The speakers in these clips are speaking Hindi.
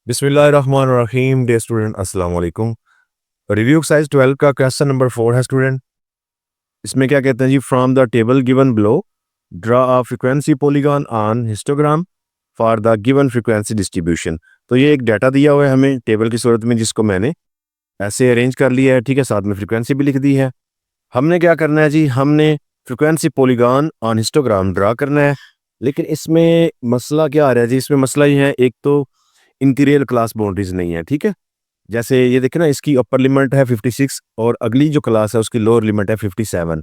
बिस्मिल्लाहिर्रहमानिर्रहीम। डे स्टूडेंट अस्सलाम वालेकुम। रिव्यू एक्सरसाइज 12 का क्वेश्चन नंबर 4 है स्टूडेंट। इसमें क्या कहते हैं जी, from the table given below draw a frequency polygon on histogram for the given frequency distribution. तो ये एक डाटा दिया हुआ है हमें टेबल की सूरत में, जिसको मैंने ऐसे अरेंज कर लिया है, ठीक है। साथ में फ्रीक्वेंसी भी लिख दी है। हमने क्या करना है जी, हमने frequency polygon on histogram draw करना है। लेकिन इसमें मसला क्या आ रहा है जी, इसमें मसला ये है, एक तो इनकी रियल क्लास बाउंड्रीज नहीं है, ठीक है। जैसे ये देखें ना, इसकी अपर लिमिट है 56 और अगली जो क्लास है उसकी लोअर लिमिट है 57।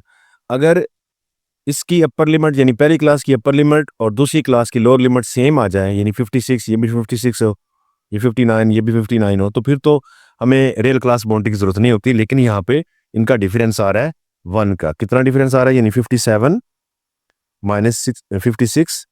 अगर इसकी अपर लिमिट यानी पहली क्लास की अपर लिमिट और दूसरी क्लास की लोअर लिमिट सेम आ जाए, यानी 56 ये भी 56 हो, ये 59 ये भी 59 हो, तो फिर तो हमें रियल क्लास बाउंड्री की जरूरत नहीं होती। लेकिन यहाँ पे इनका डिफरेंस आ रहा है 1 का। कितना डिफरेंस आ रहा है, यानी 57 माइनस 56,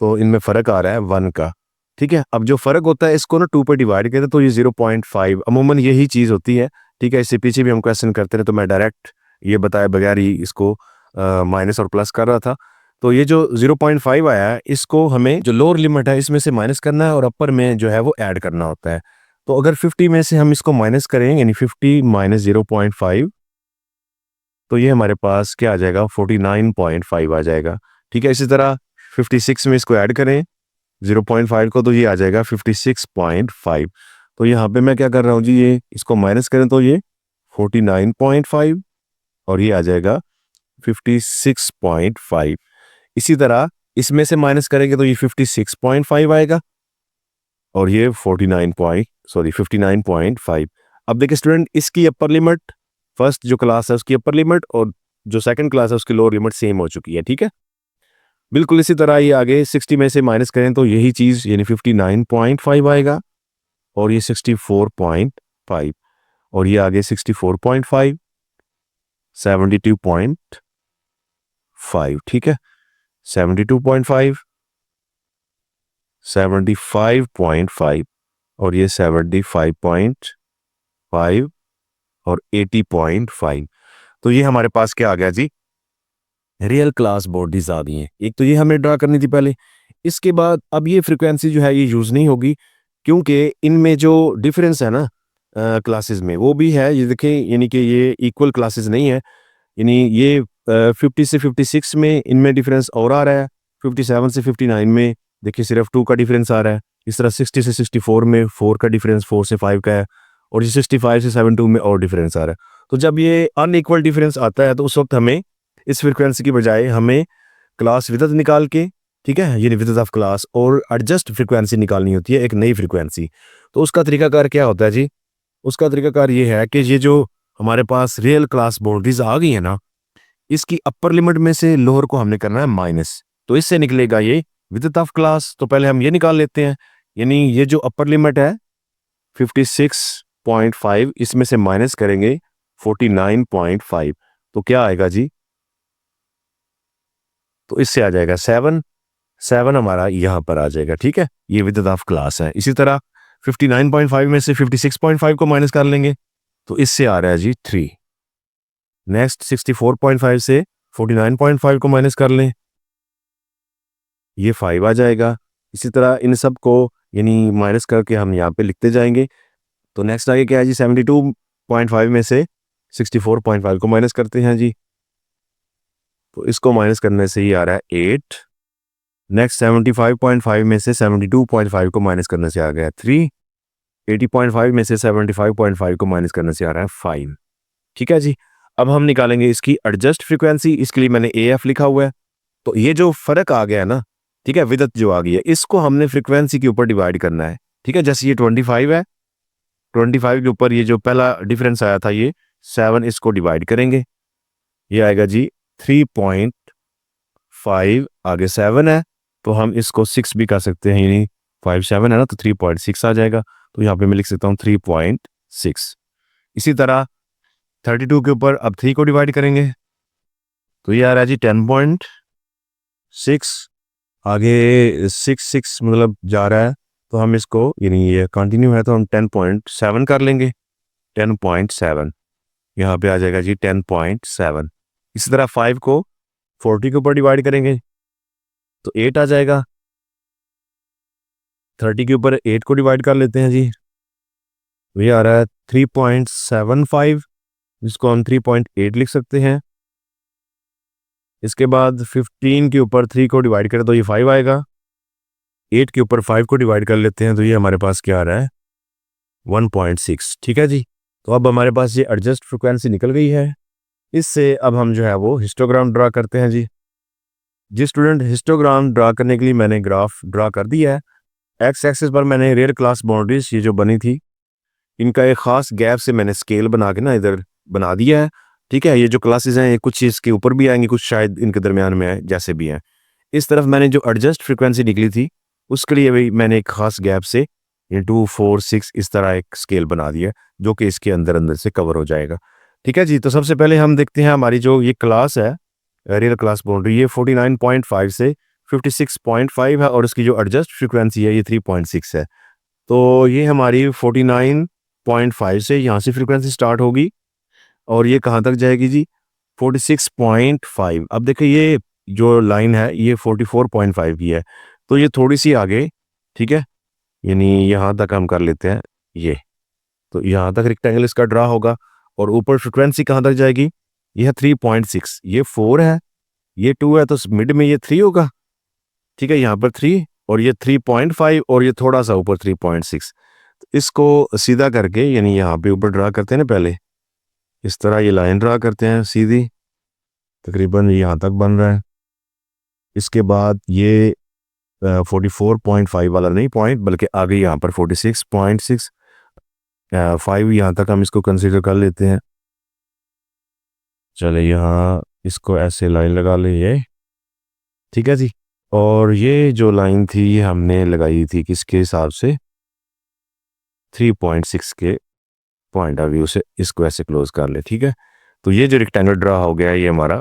तो इनमें फ़र्क आ रहा है 1 का, ठीक है। अब जो फ़र्क होता है इसको ना 2 पे डिवाइड करते हैं तो ये 0.5 अमूमन यही चीज़ होती है, ठीक है। इससे पीछे भी हम क्वेश्चन करते रहे तो मैं डायरेक्ट ये बताए बगैर ही इसको माइनस और प्लस कर रहा था। तो ये जो 0.5 आया है, इसको हमें जो लोअर लिमिट है इसमें से माइनस करना है और अपर में जो है वो ऐड करना होता है। तो अगर 50 में से हम इसको माइनस करें, यानी 50 माइनस 0.5, तो ये हमारे पास क्या आ जाएगा, 49.5 आ जाएगा, ठीक है। इसी तरह 56 में इसको ऐड करें 0.5 को, तो ये आ जाएगा 56.5। तो यहाँ पे मैं क्या कर रहा हूँ जी, ये इसको माइनस करें तो ये 49.5 और ये आ जाएगा 56.5। इसी तरह इसमें से माइनस करेंगे तो ये 56.5 आएगा और ये 59.5। अब देखिए स्टूडेंट, इसकी अपर लिमिट, फर्स्ट जो क्लास है उसकी अपर लिमिट और जो सेकंड क्लास है उसकी लोअर लिमिट सेम हो चुकी है, ठीक है। बिल्कुल इसी तरह ये आगे 60 में से माइनस करें तो यही चीज़ यानी 59.5 आएगा और ये 64.5 और ये आगे 64.5, 72.5, ठीक है। 72.5, 75.5 और ये 75.5 और 80.5। तो ये हमारे पास क्या आ गया जी, रियल क्लास बाउंड्रीज आ गई हैं। एक तो ये हमें ड्रा करनी थी पहले। इसके बाद अब ये फ्रीक्वेंसी जो है ये यूज़ नहीं होगी, क्योंकि इनमें जो डिफरेंस है ना क्लासेस में, वो भी है। ये देखें, यानी कि ये इक्वल क्लासेस नहीं है। यानी ये 50 से 56 में इनमें डिफरेंस और आ रहा है, 57 से 59 में देखिए सिर्फ 2 का डिफरेंस आ रहा है। इस तरह 60 से 64 में 4 का डिफरेंस, 4 से 5 का है। और ये 65 से 72 में और डिफरेंस आ रहा है। तो जब ये अनइक्वल डिफरेंस आता है तो उस वक्त हमें इस फ्रीक्वेंसी की बजाय हमें क्लास विड्थ निकाल के, ठीक है, ये विड्थ ऑफ क्लास और एडजस्ट फ्रीक्वेंसी निकालनी होती है, एक नई फ्रीक्वेंसी। तो उसका तरीकाकार क्या होता है जी, उसका तरीकाकार ये है कि ये जो हमारे पास रियल क्लास बाउंड्रीज आ गई है ना, इसकी अपर लिमिट में से लोअर को हमने करना है माइनस। तो इससे निकलेगा ये विड्थ ऑफ क्लास। तो पहले हम ये निकाल लेते हैं, यानी ये जो अपर लिमिट है 56.5, इसमें से माइनस करेंगे 49.5, तो क्या आएगा जी, तो इससे आ जाएगा 7 हमारा यहाँ पर आ जाएगा, ठीक है। ये विड्थ ऑफ क्लास है। इसी तरह 59.5 में से 56.5 को माइनस कर लेंगे तो इससे आ रहा है जी 3। नेक्स्ट 64.5 से 49.5 को माइनस कर लें, ये 5 आ जाएगा। इसी तरह इन सब को यानी माइनस करके हम यहाँ पे लिखते जाएंगे। तो नेक्स्ट आगे क्या है जी, 72.5 में से 64.5 को माइनस करते हैं जी, तो इसको माइनस करने से ही आ रहा है 8। नेक्स्ट 75.5 में से 72.5 को माइनस करने से आ गया 3। 80.5 में से 75.5 को माइनस करने से आ रहा है 5, ठीक है जी। अब हम निकालेंगे इसकी एडजस्ट फ्रीक्वेंसी। इसके लिए मैंने AF लिखा हुआ है। तो ये जो फर्क आ गया ना, ठीक है, विदत जो आ गई है, इसको हमने फ्रीक्वेंसी के ऊपर डिवाइड करना है, ठीक है। जैसे ये 25 है, 25 के ऊपर ये जो पहला डिफरेंस आया था ये 7, इसको डिवाइड करेंगे, ये आएगा जी 3.5, आगे 7 है तो हम इसको 6 भी कर सकते हैं, यानी 5 7 है ना, तो 3.6 आ जाएगा। तो यहाँ पे मैं लिख सकता हूँ 3.6। इसी तरह 32 के ऊपर अब 3 को डिवाइड करेंगे तो ये आ रहा है जी 10.6। आगे 6 मतलब जा रहा है तो हम इसको, यानी ये कंटिन्यू है तो हम 10.7 कर लेंगे। 10.7 यहाँ पे आ जाएगा जी 10.7। इसी तरह 5 को 40 के ऊपर डिवाइड करेंगे तो 8 आ जाएगा। 30 के ऊपर 8 को डिवाइड कर लेते हैं जी, ये आ रहा है 3.75, जिसको हम 3.8 लिख सकते हैं। इसके बाद 15 के ऊपर 3 को डिवाइड करें तो ये 5 आएगा। 8 के ऊपर 5 को डिवाइड कर लेते हैं तो ये हमारे पास क्या आ रहा है, 1.6। ठीक है जी, तो अब हमारे पास ये एडजस्ट फ्रिक्वेंसी निकल गई है। इससे अब हम जो है वो हिस्टोग्राम ड्रा करते हैं जी। स्टूडेंट, हिस्टोग्राम ड्रा करने के लिए मैंने ग्राफ ड्रा कर दिया है। एक्स एक्सिस पर मैंने रेयर क्लास बाउंड्रीज ये जो बनी थी, इनका एक ख़ास गैप से मैंने स्केल बना के ना इधर बना दिया है। ठीक है, ये जो क्लासेस हैं ये कुछ इसके ऊपर भी आएंगी, कुछ शायद इनके दरमियान में आए, जैसे भी हैं। इस तरफ मैंने जो एडजस्ट फ्रिक्वेंसी निकली थी उसके लिए भी मैंने एक ख़ास गैप से 2, 4, 6 इस तरह एक स्केल बना दिया जो कि इसके अंदर अंदर से कवर हो जाएगा। ठीक है जी, तो सबसे पहले हम देखते हैं हमारी जो ये क्लास है रियल क्लास बाउंड्री, ये 49.5 से 56.5 है और इसकी जो एडजस्ट फ्रिक्वेंसी है ये 3.6 है। तो ये हमारी 49.5 से यहाँ से फ्रिक्वेंसी स्टार्ट होगी और ये कहाँ तक जाएगी जी, 46.5। अब देखिए ये जो लाइन है ये 44.5 की है, तो ये थोड़ी सी आगे, ठीक है, यानी यहाँ तक हम कर लेते हैं ये, तो यहाँ तक रेक्टेंगल इसका ड्रा होगा। और ऊपर फ्रिक्वेंसी कहाँ तक जाएगी, ये है 3.6, ये 4 है, ये 2 है, तो मिड में ये 3 होगा। ठीक है, यहाँ पर 3 और ये 3.5 और ये थोड़ा सा ऊपर 3.6। इसको सीधा करके यानी यहाँ पे ऊपर ड्रा करते हैं ना, पहले इस तरह ये लाइन ड्रा करते हैं सीधी, तकरीबन यहाँ तक बन रहा है। इसके बाद ये 44.5 वाला नहीं पॉइंट, बल्कि आगे यहाँ पर 46.6, 5 यहाँ तक हम इसको कंसीडर कर लेते हैं। चले यहाँ इसको ऐसे लाइन लगा ले ये, ठीक है जी। और ये जो लाइन थी ये हमने लगाई थी किसके हिसाब से, 3.6 के पॉइंट ऑफ व्यू से, इसको ऐसे क्लोज कर ले। ठीक है, तो ये जो रेक्टेंगल ड्रा हो गया है ये हमारा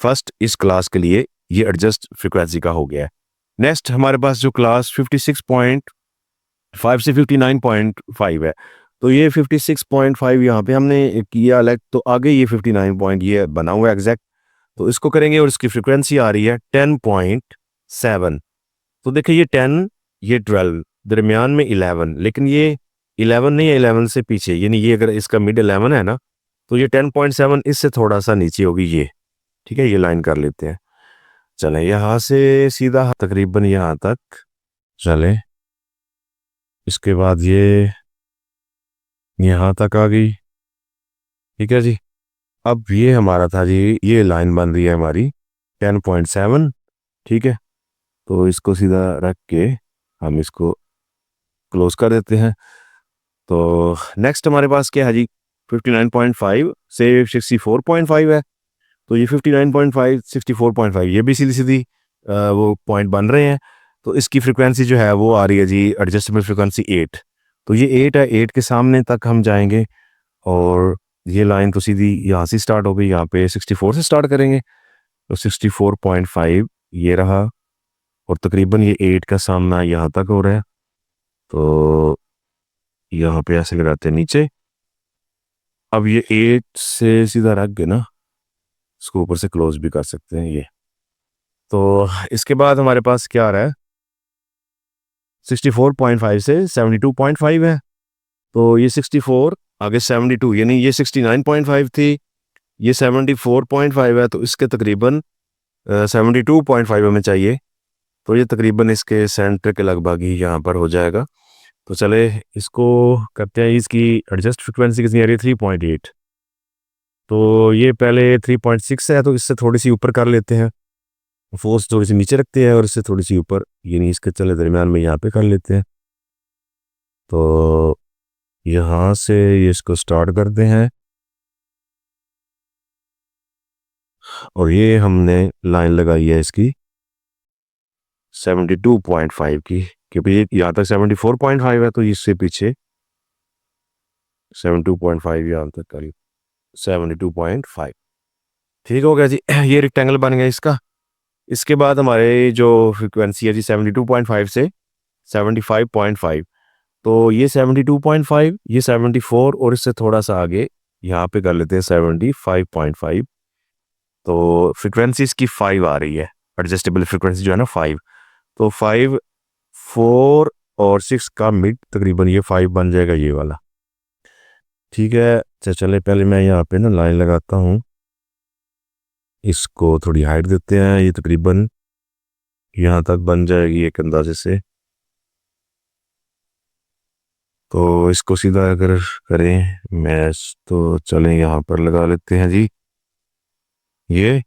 फर्स्ट इस क्लास के लिए ये एडजस्ट फ्रिक्वेंसी का हो गया है। नेक्स्ट हमारे पास जो क्लास 56.5 से 59.5 है, तो ये 56.5 यहाँ पे हमने किया अलग, तो आगे ये 59 पॉइंट ये बना हुआ है एग्जैक्ट, तो इसको करेंगे और इसकी फ्रिक्वेंसी आ रही है 10.7। तो देखिए ये 10, ये 12, दरमियान में 11, लेकिन ये 11 नहीं है, 11 से पीछे, यानी ये अगर इसका मिड 11 है ना, तो ये 10.7 इससे थोड़ा सा नीचे होगी ये। ठीक है, ये लाइन कर लेते हैं। चले यहाँ से सीधा तकरीबन यहाँ तक चले, इसके बाद ये यहाँ तक आ गई। ठीक है जी, अब ये हमारा था जी, ये लाइन बन रही है हमारी 10.7। ठीक है, तो इसको सीधा रख के हम इसको क्लोज कर देते हैं। तो नेक्स्ट हमारे पास क्या है जी, 59.5 से 64.5 है, तो ये 59.5 64.5 ये भी सीधी सीधी वो पॉइंट बन रहे हैं। तो इसकी फ्रिक्वेंसी जो है वो आ रही है जी एडजस्टेबल फ्रिक्वेंसी 8, तो ये 8 है, 8 के सामने तक हम जाएंगे और ये लाइन तो सीधी यहाँ से स्टार्ट हो गई, यहाँ पे 64 से स्टार्ट करेंगे, तो 64.5 ये रहा और तकरीबन ये 8 का सामना यहाँ तक हो रहा है, तो यहाँ पे ऐसे लगाते हैं नीचे। अब ये 8 से सीधा रख के ना इसको ऊपर से क्लोज भी कर सकते हैं ये। तो इसके बाद हमारे पास क्या आ रहा है, 64.5 से 72.5 है, तो ये 64 आगे 72, यानी ये 69.5 थी, ये 74.5 है, तो इसके तकरीबन 72.5 हमें चाहिए, तो ये तकरीबन इसके सेंटर के लगभग ही यहाँ पर हो जाएगा। तो चले इसको करते हैं, इसकी एडजस्ट फ्रिक्वेंसी कितनी आ रही है, 3.8, तो ये पहले 3.6 है, तो इससे थोड़ी सी ऊपर कर लेते हैं, फोर्स थोड़ी सी नीचे रखते हैं और इससे थोड़ी सी ऊपर, यानी इसके चले दरमियान में यहाँ पे कर लेते हैं। तो यहाँ से ये इसको स्टार्ट करते हैं और ये हमने लाइन लगाई है इसकी 72.5 की, क्योंकि यहाँ तक 74.5 है, तो इससे पीछे 72.5 यहाँ तक करीब 72.5। ठीक हो गया जी, ये रेक्टेंगल बन गया इसका। इसके बाद हमारे जो फ्रिक्वेंसी है जी 72.5 से 75.5, तो ये 72.5, ये 74 और इससे थोड़ा सा आगे यहाँ पे कर लेते हैं 75.5, तो फ्रिक्वेंसी इसकी 5 आ रही है, एडजस्टेबल फ्रिक्वेंसी जो है ना 5, तो 5, 4 और 6 का मिड तकरीबन ये 5 बन जाएगा ये वाला। ठीक है, अच्छा चले पहले मैं यहाँ पे ना लाइन लगाता हूँ, इसको थोड़ी हाइट देते हैं, ये तकरीबन यहाँ तक बन जाएगी एक अंदाजे से। तो इसको सीधा अगर करें मैच तो चलें यहाँ पर लगा लेते हैं जी, ये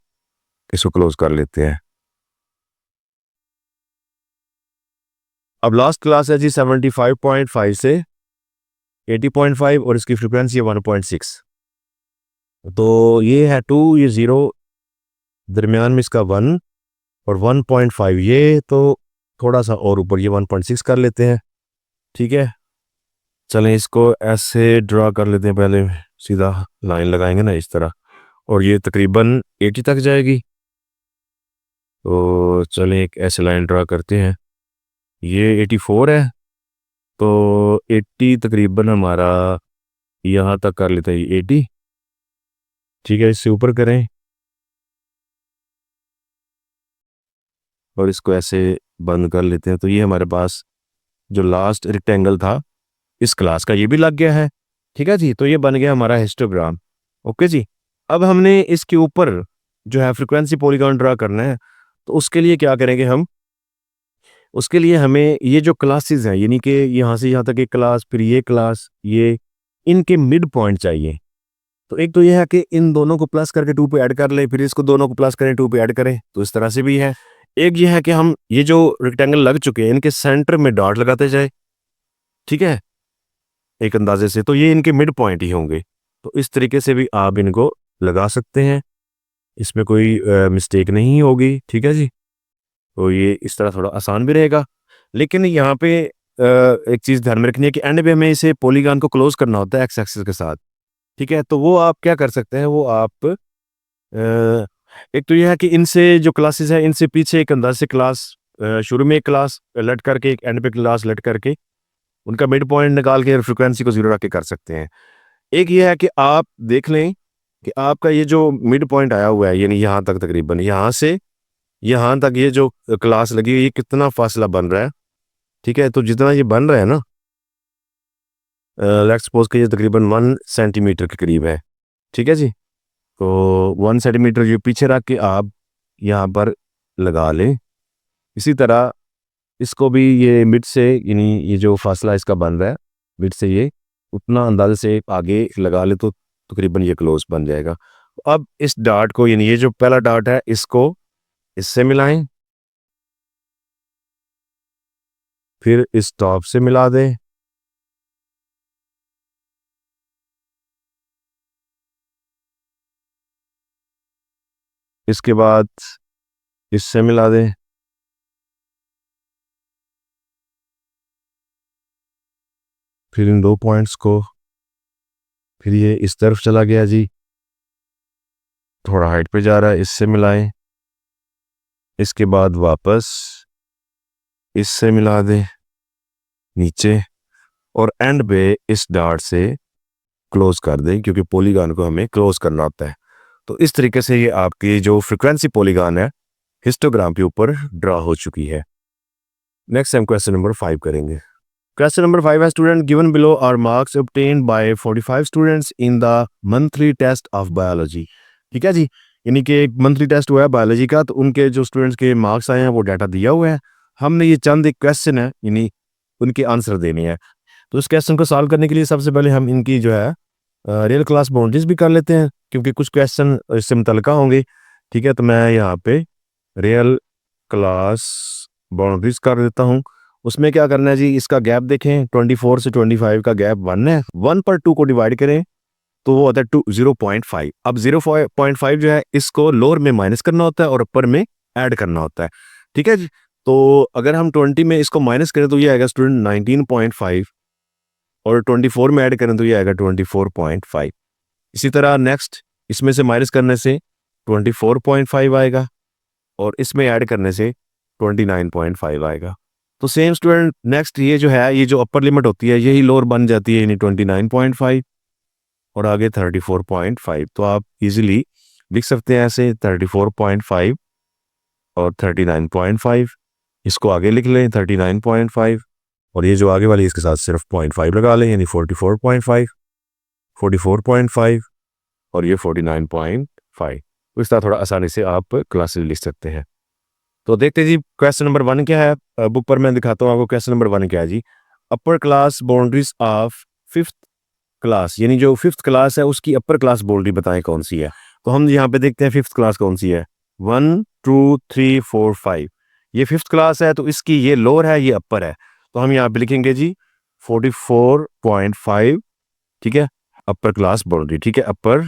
इसको क्लोज कर लेते हैं। अब लास्ट क्लास है जी 75.5 से 80.5 और इसकी फ्रीक्वेंसी है 1.6। तो ये है 2, ये 0, दरमियान में इसका 1 और 1.5, ये तो थोड़ा सा और ऊपर, ये 1.6 कर लेते हैं। ठीक है, चलें इसको ऐसे ड्रा कर लेते हैं, पहले सीधा लाइन लगाएंगे ना इस तरह, और ये तकरीबन 80 तक जाएगी। तो चलें एक ऐसे लाइन ड्रा करते हैं, ये 84 है, तो 80 तकरीबन हमारा यहाँ तक कर लेते हैं 80। ठीक है, इससे ऊपर करें और इसको ऐसे बंद कर लेते हैं। तो ये हमारे पास जो लास्ट रेक्टेंगल था इस क्लास का ये भी लग गया है। ठीक है जी, तो ये बन गया हमारा हिस्टोग्राम। ओके जी, अब हमने इसके ऊपर जो है फ्रीक्वेंसी पॉलीगॉन ड्रा करना है, तो उसके लिए क्या करेंगे हम, उसके लिए हमें ये जो क्लासेस हैं, यानी कि यहाँ से यहाँ तक एक क्लास, फिर ये क्लास, ये इनके मिड पॉइंट चाहिए। तो एक तो ये है कि इन दोनों को प्लस करके 2 पे ऐड कर लें, फिर इसको दोनों को प्लस करें 2 पे ऐड करें, तो इस तरह से भी है। एक ये है कि हम ये जो रेक्टेंगल लग चुके हैं इनके सेंटर में डॉट लगाते जाए, ठीक है, एक अंदाजे से, तो ये इनके मिड पॉइंट ही होंगे। तो इस तरीके से भी आप इनको लगा सकते हैं, इसमें कोई मिस्टेक नहीं होगी। ठीक है जी, तो ये इस तरह थोड़ा आसान भी रहेगा। लेकिन यहाँ पे एक चीज़ ध्यान में रखनी है कि एंड पे हमें इसे पॉलीगॉन को क्लोज करना होता है एक्स एक्सिस के साथ। ठीक है, तो वो आप क्या कर सकते हैं, वो आप एक तो यह है कि इनसे जो क्लासेस है इनसे पीछे एक अंदाज से क्लास, शुरू में एक क्लास लट करके एक एंड पे क्लास लट करके उनका मिड पॉइंट निकाल के फ्रिक्वेंसी को 0 रख के कर सकते हैं। एक ये है कि आप देख लें कि आपका ये जो मिड पॉइंट आया हुआ है, यानी यहाँ तक तकरीबन यहाँ से यहाँ तक ये जो क्लास लगी है, ये कितना फासला बन रहा है। ठीक है, तो जितना ये बन रहा है ना, लेट्स सपोज कि ये तकरीबन 1 सेंटीमीटर के करीब है। ठीक है जी, तो 1 सेंटीमीटर ये पीछे रख के आप यहाँ पर लगा लें। इसी तरह इसको भी ये मिड से, यानी ये जो फासला इसका बन रहा है मिड से, ये उतना अंदाजे से आगे लगा ले तो तकरीबन ये क्लोज बन जाएगा। अब इस डॉट को, यानी ये जो पहला डॉट है इसको इससे मिलाएं, फिर इस टॉप से मिला दें, इसके बाद इससे मिला दें, फिर इन 2 पॉइंट्स को, फिर ये इस तरफ चला गया जी, थोड़ा हाइट पे जा रहा है, इससे मिलाएं, इसके बाद वापस इससे मिला दें नीचे, और एंड पे इस डॉट से क्लोज कर दें, क्योंकि पॉलीगॉन को हमें क्लोज करना होता है। तो इस तरीके से ये आपकी जो फ्रीक्वेंसी पॉलीगॉन है हिस्टोग्राम के ऊपर ड्रा हो चुकी है। नेक्स्ट हम क्वेश्चन नंबर 5 करेंगे। Question number 5 है student given below are marks obtained by 45 students in the monthly test of biology। ठीक है जी, यानी कि एक मंथली टेस्ट हुआ है बायोलॉजी का, तो उनके जो स्टूडेंट्स के मार्क्स आए हैं वो डाटा दिया हुआ है। हमने ये चंद एक क्वेश्चन है, यानी उनके आंसर देने हैं। तो इस क्वेश्चन को सॉल्व करने के लिए सबसे पहले हम इनकी जो है रियल क्लास बाउंड्रीज भी कर लेते हैं, क्योंकि कुछ क्वेश्चन इससे मुतल्लिका होंगे। ठीक है, तो मैं यहाँ पे रियल क्लास बाउंड्रीज कर देता हूँ। उसमें क्या करना है जी, इसका गैप देखें, 24 से 25 का गैप 1 है, 1 पर 2 को डिवाइड करें तो वो होता है 0.5। अब 0.5 जो है इसको लोअर में माइनस करना होता है और अपर में ऐड करना होता है। ठीक है जी, तो अगर हम 20 में इसको माइनस करें तो ये आएगा स्टूडेंट 19.5, और 24 में ऐड करें तो ये आएगा 24.5। इसी तरह नेक्स्ट इसमें से माइनस करने से 24.5 आएगा, और इसमें ऐड करने से 29.5 आएगा। तो सेम स्टूडेंट नेक्स्ट ये जो है, ये जो अपर लिमिट होती है यही लोअर बन जाती है, यानी 29.5 और आगे 34.5। तो आप इजीली लिख सकते हैं ऐसे 34.5 और 39.5, इसको आगे लिख लें 39.5 और ये जो आगे वाली इसके साथ सिर्फ 0.5 लगा लें, यानी 44.5, 44.5 और ये 49.5। तो इस तरह थोड़ा आसानी से आप क्लासेस लिख सकते हैं। तो देखते हैं जी क्वेश्चन नंबर 1 क्या है। बुक पर मैं दिखाता हूँ आपको क्वेश्चन नंबर 1 क्या है जी। Upper class boundaries of 5th class, यानी जो 5th क्लास है उसकी अपर क्लास बाउंड्री बताएं कौन सी है। तो हम यहाँ पे देखते हैं 5th क्लास कौन सी है। 1 2 3 4 5, ये 5th क्लास है तो इसकी ये लोअर है, ये अपर है। तो हम यहाँ पे लिखेंगे जी 44.5, ठीक है, अपर क्लास बाउंड्री, ठीक है, upper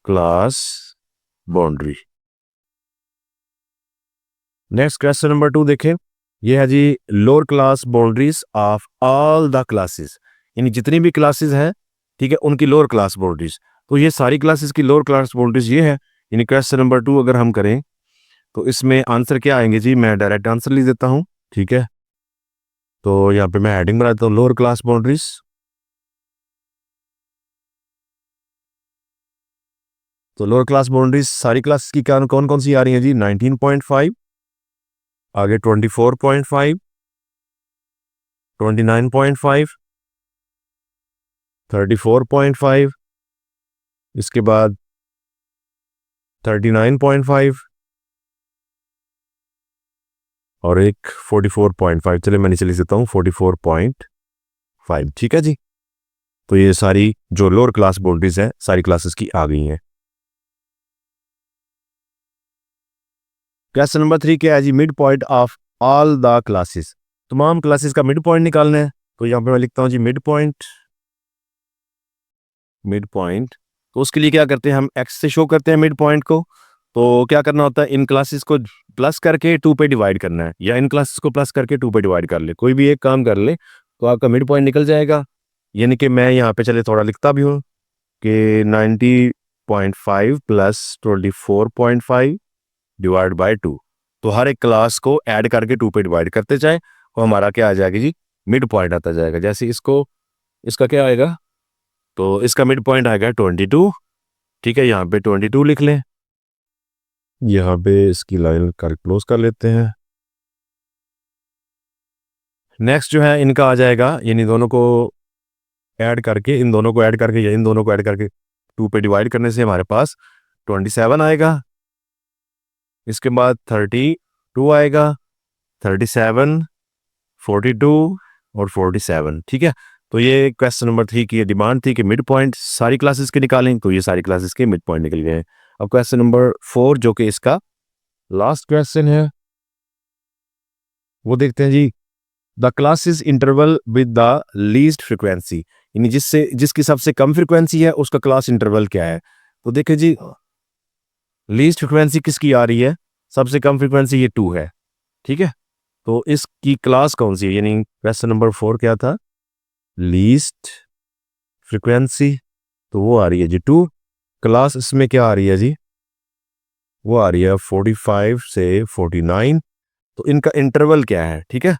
class boundary. Next question number 2 देखें, ये है जी lower class boundaries of all the classes, यानी जितनी भी क्लासेस हैं, ठीक है, उनकी लोअर क्लास बाउंड्रीज। तो ये सारी क्लासेस की लोअर क्लास बाउंड्रीज ये है, यानी क्वेश्चन नंबर 2 अगर हम करें तो इसमें आंसर क्या आएंगे जी। मैं डायरेक्ट आंसर लिख देता हूं, ठीक है। तो यहाँ पे मैं हेडिंग बना देता हूँ लोअर क्लास बाउंड्रीज। तो लोअर क्लास बाउंड्रीज सारी क्लासेस की कौन कौन सी आ रही है जी। 19.5, आगे 24.5, 29.5, 34.5, इसके बाद 39.5 और एक 44.5। चलिए मैं नीचे लिख देता हूँ 44.5, ठीक है जी। तो ये सारी जो लोअर क्लास बाउंड्रीज है सारी क्लासेस की आ गई हैं। क्वेश्चन नंबर 3 क्या है जी। Mid point of all the classes, तमाम क्लासेस का मिड पॉइंट निकालना है। तो यहाँ पे मैं लिखता हूँ जी मिड पॉइंट, मिड पॉइंट। तो उसके लिए क्या करते हैं, हम एक्स से शो करते हैं मिड पॉइंट को। तो क्या करना होता है, इन क्लासेस को प्लस करके 2 पे डिवाइड करना है, या इन क्लासेस को प्लस करके 2 पे डिवाइड कर ले, कोई भी एक काम कर ले तो आपका मिड पॉइंट निकल जाएगा। यानी कि मैं यहाँ पे चले थोड़ा लिखता भी हूँ कि 90.5 प्लस 24.5 डिवाइड बाय 2। तो हर एक क्लास को ऐड करके 2 पे डिवाइड करते जाए तो हमारा क्या आ जाएगा जी, मिड पॉइंट आता जाएगा। जैसे इसको, इसका क्या आएगा, तो इसका मिड पॉइंट आएगा 22, ठीक है, यहाँ पे 22 लिख लें। यहाँ पे इसकी लाइन कर क्लोज कर लेते हैं। नेक्स्ट जो है इनका आ जाएगा, यानी दोनों को ऐड करके, इन दोनों को ऐड करके या इन दोनों को ऐड करके 2 पे डिवाइड करने से हमारे पास 27 आएगा। इसके बाद 32 आएगा, 37, 42 और 47, ठीक है। तो ये क्वेश्चन नंबर 3 की डिमांड थी कि मिड पॉइंट सारी क्लासेस के निकालें, तो ये सारी क्लासेस के मिड पॉइंट निकल गए हैं। अब क्वेश्चन नंबर 4 जो कि इसका लास्ट क्वेश्चन है वो देखते हैं जी। The classes interval with the least frequency, यानी जिसकी सबसे कम फ्रिक्वेंसी है उसका क्लास इंटरवल क्या है। तो देखिए जी लीस्ट फ्रिक्वेंसी किसकी आ रही है, सबसे कम फ्रिक्वेंसी ये 2 है, ठीक है। तो इसकी क्लास कौन सी है, यानी क्वेश्चन नंबर 4 क्या था, लीस्ट फ्रिक्वेंसी, तो वो आ रही है जी 2। क्लास इसमें क्या आ रही है जी, वो आ रही है 45 से 49। तो इनका इंटरवल क्या है, ठीक है,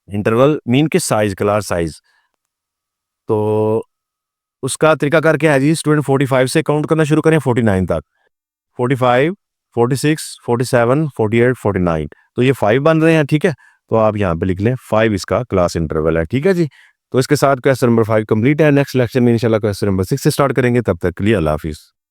इंटरवल मीन के साइज, क्लास साइज। तो उसका तरीकाकार क्या है जी, स्टूडेंट 45 से काउंट करना शुरू करें 49 तक, 45, 46, 47, 48, 49, तो ये 5 बन रहे हैं, ठीक है। तो आप यहाँ पे लिख लें 5 इसका क्लास इंटरवल है, ठीक है जी। तो इसके साथ क्वेश्चन नंबर 5 कंप्लीट है। नेक्स्ट लेक्चर में इंशाल्लाह क्वेश्चन नंबर 6 से स्टार्ट करेंगे। तब तक के लिए अल्लाह हाफिज़।